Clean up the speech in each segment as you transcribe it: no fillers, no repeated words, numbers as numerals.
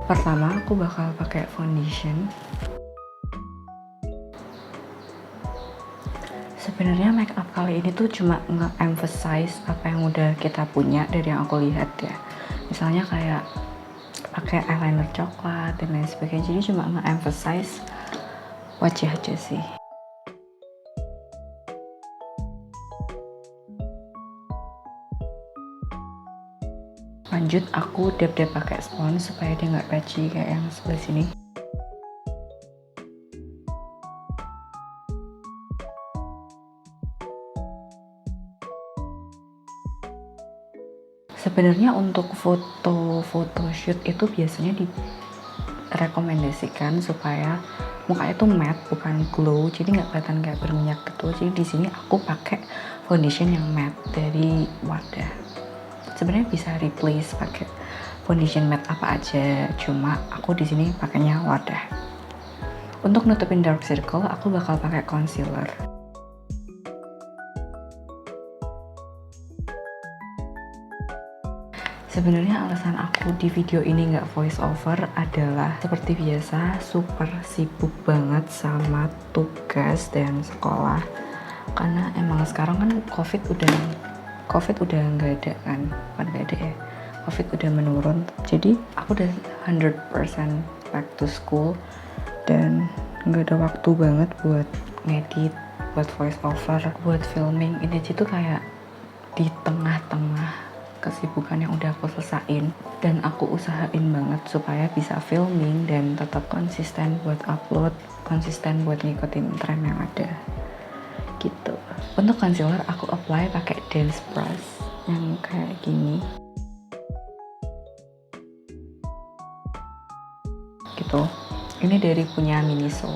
Pertama aku bakal pakai foundation. Sebenarnya makeup kali ini tuh cuma nge-emphasize apa yang udah kita punya dari yang aku lihat ya. Misalnya kayak pakai eyeliner coklat dan lain sebagainya. Jadi cuma nge-emphasize wajah aja sih. Lanjut aku dab-dab pakai spons supaya dia nggak patchy kayak yang sebelah sini. Sebenarnya untuk photoshoot itu biasanya direkomendasikan supaya muka itu matte bukan glow, jadi nggak kelihatan kayak berminyak gitu. Jadi di sini aku pakai foundation yang matte dari Wadah. Sebenarnya bisa replace pakai foundation matte apa aja, cuma aku di sini pakainya Wadah. Untuk nutupin dark circle aku bakal pakai concealer. Sebenarnya alasan aku di video ini nggak voice over adalah seperti biasa super sibuk banget sama tugas dan sekolah, karena emang sekarang kan covid udah nggak ada kan, bukan nggak ada ya, covid udah menurun, jadi aku udah 100% back to school dan nggak ada waktu banget buat ngedit, buat voice over, buat filming. Ini aja tuh kayak di tengah-tengah kesibukan yang udah aku selesain, dan aku usahain banget supaya bisa filming dan tetap konsisten buat upload, konsisten buat ngikutin tren yang ada gitu. Untuk concealer aku apply pakai Dance brush yang kayak gini gitu. Ini dari punya Miniso.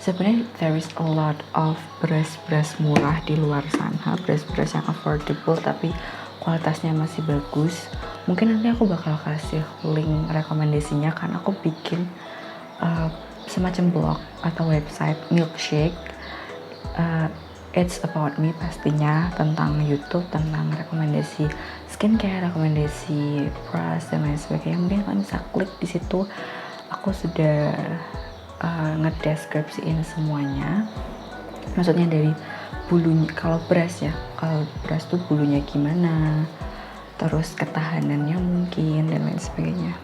Sebenarnya there is a lot of brush murah di luar sana, brush yang affordable tapi kualitasnya masih bagus. Mungkin nanti aku bakal kasih link rekomendasinya, karena aku bikin semacam blog atau website Milkshake. It's about me pastinya, tentang YouTube, tentang rekomendasi skincare, rekomendasi brush dan lain sebagainya. Mungkin kalian bisa klik di situ. Aku sudah ngedeskripsiin semuanya, maksudnya dari bulunya, kalau brush tuh bulunya gimana, terus ketahanannya mungkin dan lain sebagainya.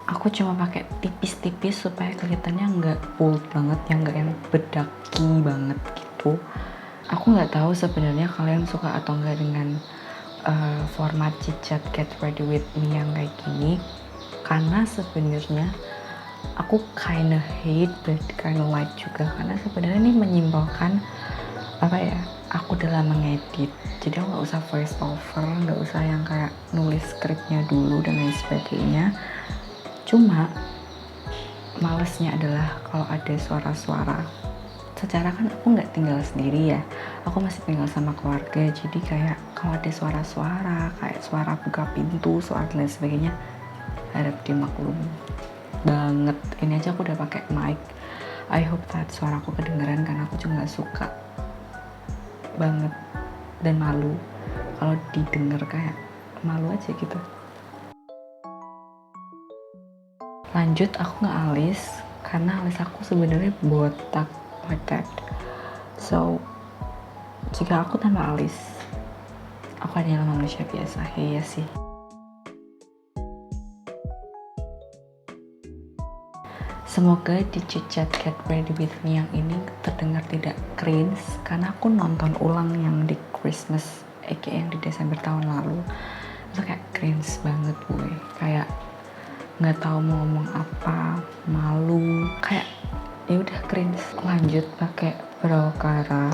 Aku cuma pakai tipis-tipis supaya kelihatannya nggak bold banget, yang bedaki banget gitu. Aku nggak tahu sebenarnya kalian suka atau nggak dengan format cicat Get Ready With Me yang kayak gini, karena sebenarnya aku kinda hate but kinda like juga, karena sebenarnya ini menyimpulkan apa ya, aku dalam mengedit, jadi aku nggak usah voice over, nggak usah yang kayak nulis skripnya dulu dan lain sebagainya. Cuma malesnya adalah kalau ada suara-suara. Secara kan aku nggak tinggal sendiri ya, aku masih tinggal sama keluarga, jadi kayak kalau ada suara-suara kayak suara buka pintu, suara dan lain sebagainya, harap dimaklum banget. Ini aja aku udah pakai mic, I hope that suaraku kedengeran, karena aku juga nggak suka banget dan malu kalau didengar, kayak malu aja gitu. Lanjut aku nge-alis, karena alis aku sebenarnya botak like that. So jika aku tanpa alis, aku adalah manusia biasa. Iya sih. Semoga di Chit Chat Get Ready With Me yang ini terdengar tidak cringe, karena aku nonton ulang yang di Christmas, aka yang di Desember tahun lalu. Itu kayak cringe banget gue, kayak nggak tahu mau ngomong apa, malu, kayak ya udah cringe. Lanjut pakai Brokara.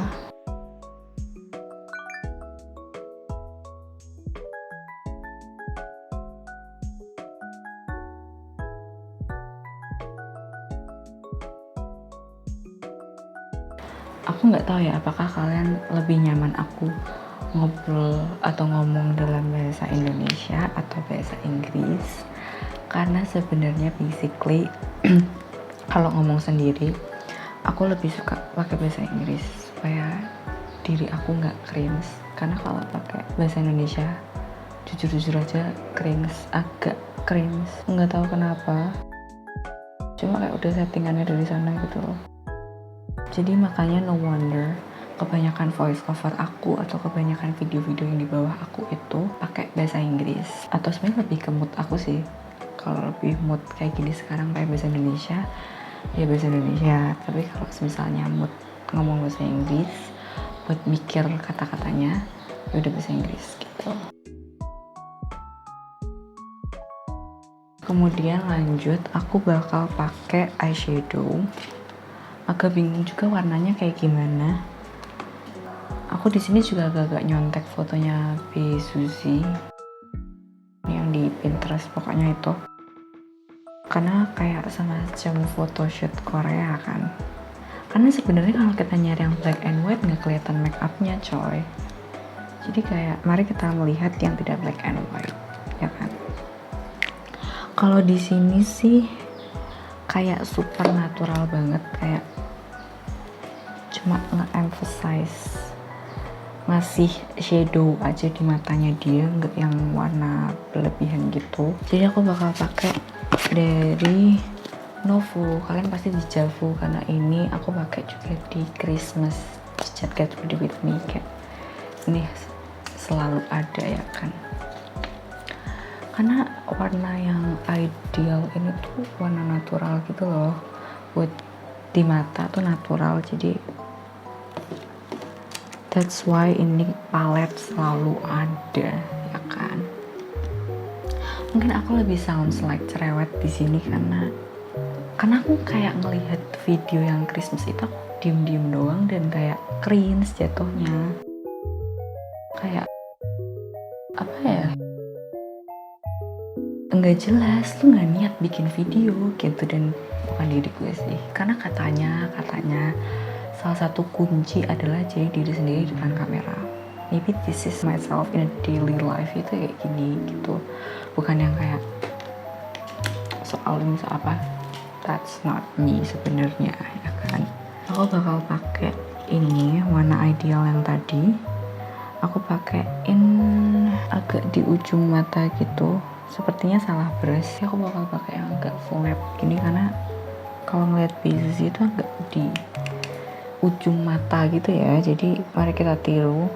Aku nggak tahu ya apakah kalian lebih nyaman aku ngobrol atau ngomong dalam bahasa Indonesia atau bahasa Inggris, karena sebenarnya basically kalau ngomong sendiri aku lebih suka pakai bahasa Inggris supaya diri aku nggak cringe, karena kalau pakai bahasa Indonesia jujur aja agak cringe, nggak tahu kenapa, cuma kayak udah settingannya dari sana gitu loh. Jadi makanya no wonder kebanyakan voice over aku atau kebanyakan video-video yang di bawah aku itu pakai bahasa Inggris, atau sebenarnya lebih ke mood aku sih. Kalau lebih mood kayak gini sekarang kayak bahasa Indonesia, ya bahasa Indonesia. Tapi kalau misalnya mood ngomong bahasa Inggris buat mikir kata-katanya, ya udah bahasa Inggris gitu. Kemudian lanjut, aku bakal pakai eyeshadow. Agak bingung juga warnanya kayak gimana. Aku di sini juga agak-agak nyontek fotonya B Suzy yang di Pinterest pokoknya itu, karena kayak semacam photoshoot Korea kan. Karena sebenarnya kalau kita nyari yang black and white nggak kelihatan make upnya coy. Jadi kayak mari kita melihat yang tidak black and white, ya kan. Kalau di sini sih kayak super natural banget, kayak cuma nge-emphasize ngasih shadow aja di matanya dia, nggak yang warna berlebihan gitu. Jadi aku bakal pakai dari Novo. Kalian pasti di Javu, karena ini aku pakai juga di Christmas Chat Get Ready With Me, kayak ini selalu ada ya kan. Karena warna yang ideal ini tuh warna natural gitu loh, buat di mata tuh natural. Jadi that's why ini palette selalu ada ya kan. Mungkin aku lebih sounds like cerewet di sini karena aku kayak ngelihat video yang Christmas itu aku diem doang dan kayak cringe jatuhnya. Kayak apa ya, nggak jelas, lu nggak niat bikin video gitu. Dan bukan diri gue sih, karena katanya salah satu kunci adalah jadi diri sendiri di depan kamera. Maybe this is myself in a daily life, itu kayak gini gitu, bukan yang kayak soal apa. That's not me sebenarnya ya kan. Aku bakal pakai ini warna ideal yang tadi. Aku pakein agak di ujung mata gitu. Sepertinya salah brush. Aku bakal pakai yang agak flat gini karena kalau ngeliat pieces itu agak di ujung mata gitu ya. Jadi mari kita tiru.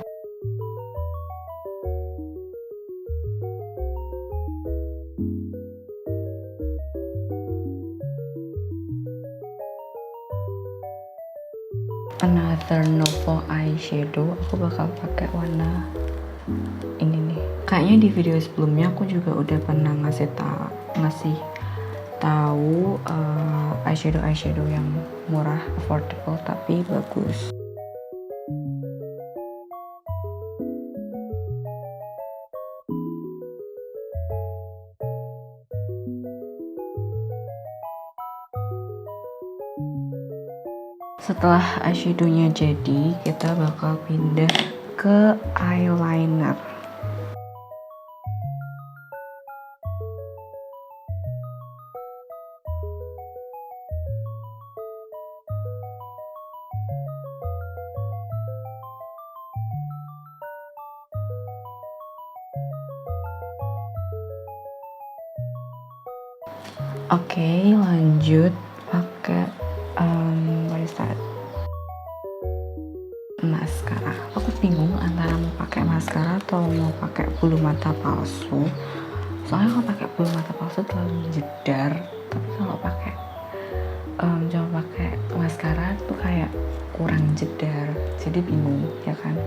Another Novo eyeshadow. Aku bakal pakai warna ini nih. Kayaknya di video sebelumnya aku juga udah pernah ngasih tahu eyeshadow yang murah, affordable tapi bagus. Setelah eyeshadownya jadi, kita bakal pindah ke eyeliner. Oke, lanjut pakai maskara. Aku bingung antara mau pakai maskara atau mau pakai bulu mata palsu. Soalnya kalau pakai bulu mata palsu terlalu jedar, tapi kalau pakai kurang jedar, jadi bingung ya kan.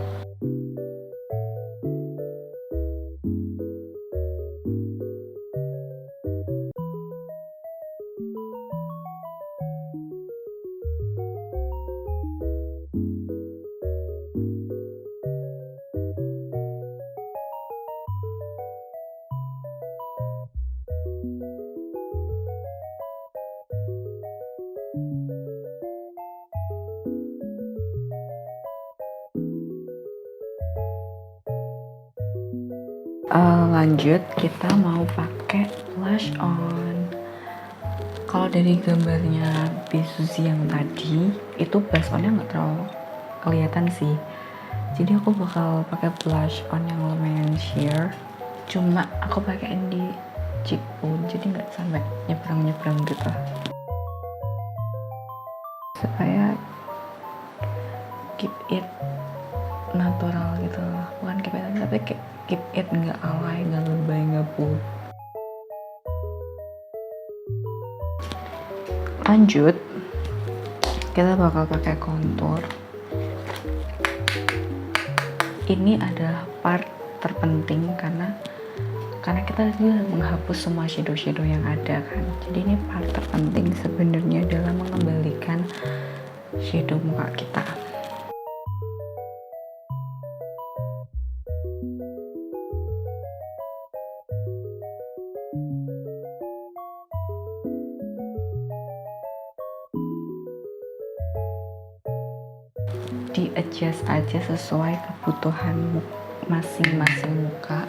Lanjut, kita mau pakai blush on. Kalau dari gambarnya Bisusi yang tadi, itu blush onnya nggak terlalu kelihatan sih. Jadi aku bakal pakai blush on yang lumayan sheer. Cuma aku pakein di cheekbone, jadi nggak sampai nyebrang-nyebrang gitu. Supaya keep it natural gitu loh. Bukan keep it, tapi keep it nggak alay, nggak lebay, nggak bold. Lanjut, kita bakal pakai contour. Ini adalah part terpenting karena kita juga menghapus semua shadow yang ada kan. Jadi ini part terpenting sebenarnya dalam mengembalikan shadow muka kita. Di adjust aja sesuai kebutuhan masing-masing muka.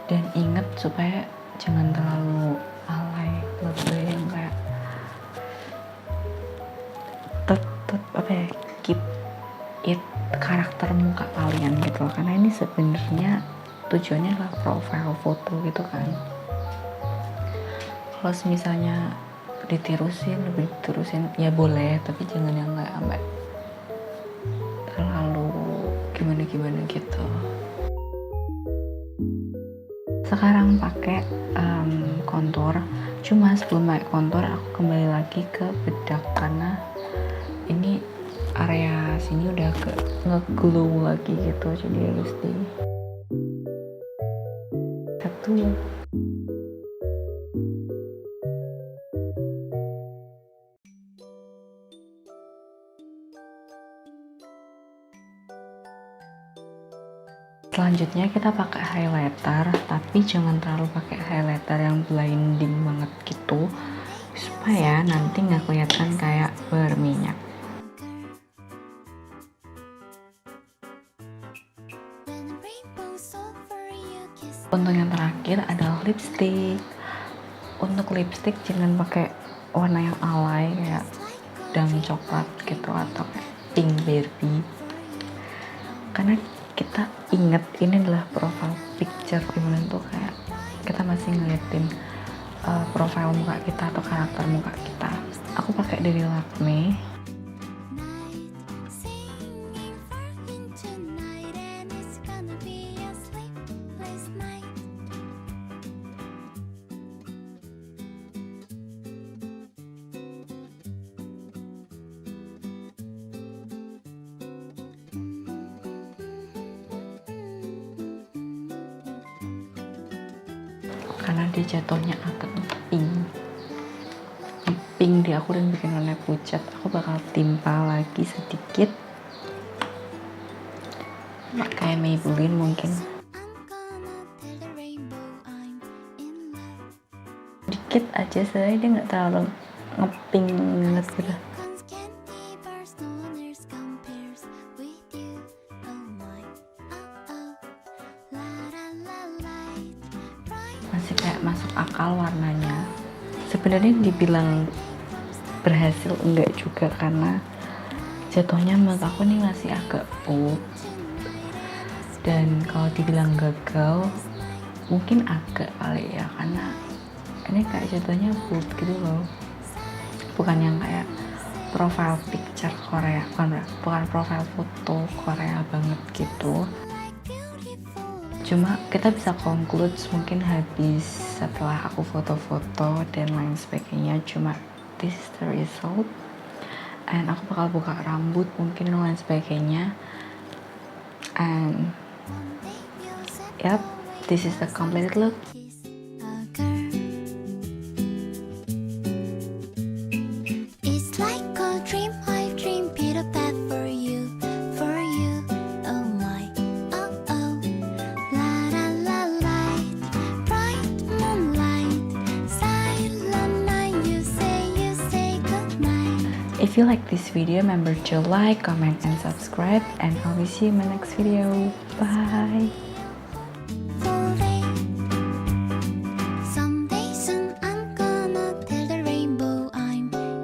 Dan ingat supaya jangan terlalu alay, lebay yang kayak tetap keep it karakter muka kalian gitu loh. Karena ini sebenarnya tujuannya adalah profile foto gitu kan. Kalau misalnya lebih diterusin ya boleh, tapi jangan yang kayak sampai terlalu gimana gitu. Sekarang pakai contour. Cuma sebelum pakai contour aku kembali lagi ke bedak karena ini area sini udah nge-glow lagi gitu, jadi harus di satu. Selanjutnya kita pakai highlighter, tapi jangan terlalu pakai highlighter yang blinding banget gitu, supaya nanti nggak kelihatan kayak berminyak. Untuk yang terakhir adalah lipstick. Untuk lipstick jangan pakai warna yang alay kayak dang coklat gitu atau kayak pink Barbie, karena kita inget ini adalah profile picture, dimana tuh kayak kita masih ngeliatin profile muka kita atau karakter muka kita. Aku pakai dari Lakme. Karena dia jatuhnya agak pink di aku dan bikin warna pucat, aku bakal timpa lagi sedikit kayak Maybelline mungkin dikit aja, soalnya dia nggak terlalu ngepink banget gitu. Masih kayak masuk akal warnanya. Sebenarnya dibilang berhasil enggak juga, karena jatuhnya menurut aku nih masih agak bold. Dan kalau dibilang gagal mungkin agak kali ya, karena ini kayak jatuhnya bold gitu loh, bukan yang kayak profile picture Korea, bukan profile foto Korea banget gitu. Cuma kita bisa conclude mungkin habis setelah aku foto-foto dan lain sebagainya. Cuma this is the result. And aku bakal buka rambut mungkin dan lain sebagainya. And yep, this is the completed look. It's like a dream, I dream, Peter Pan for you, oh my, oh oh. La la la light, bright moonlight, silent night, you say goodnight. If you like this video, remember to like, comment, and subscribe. And I'll see you in my next video. Bye.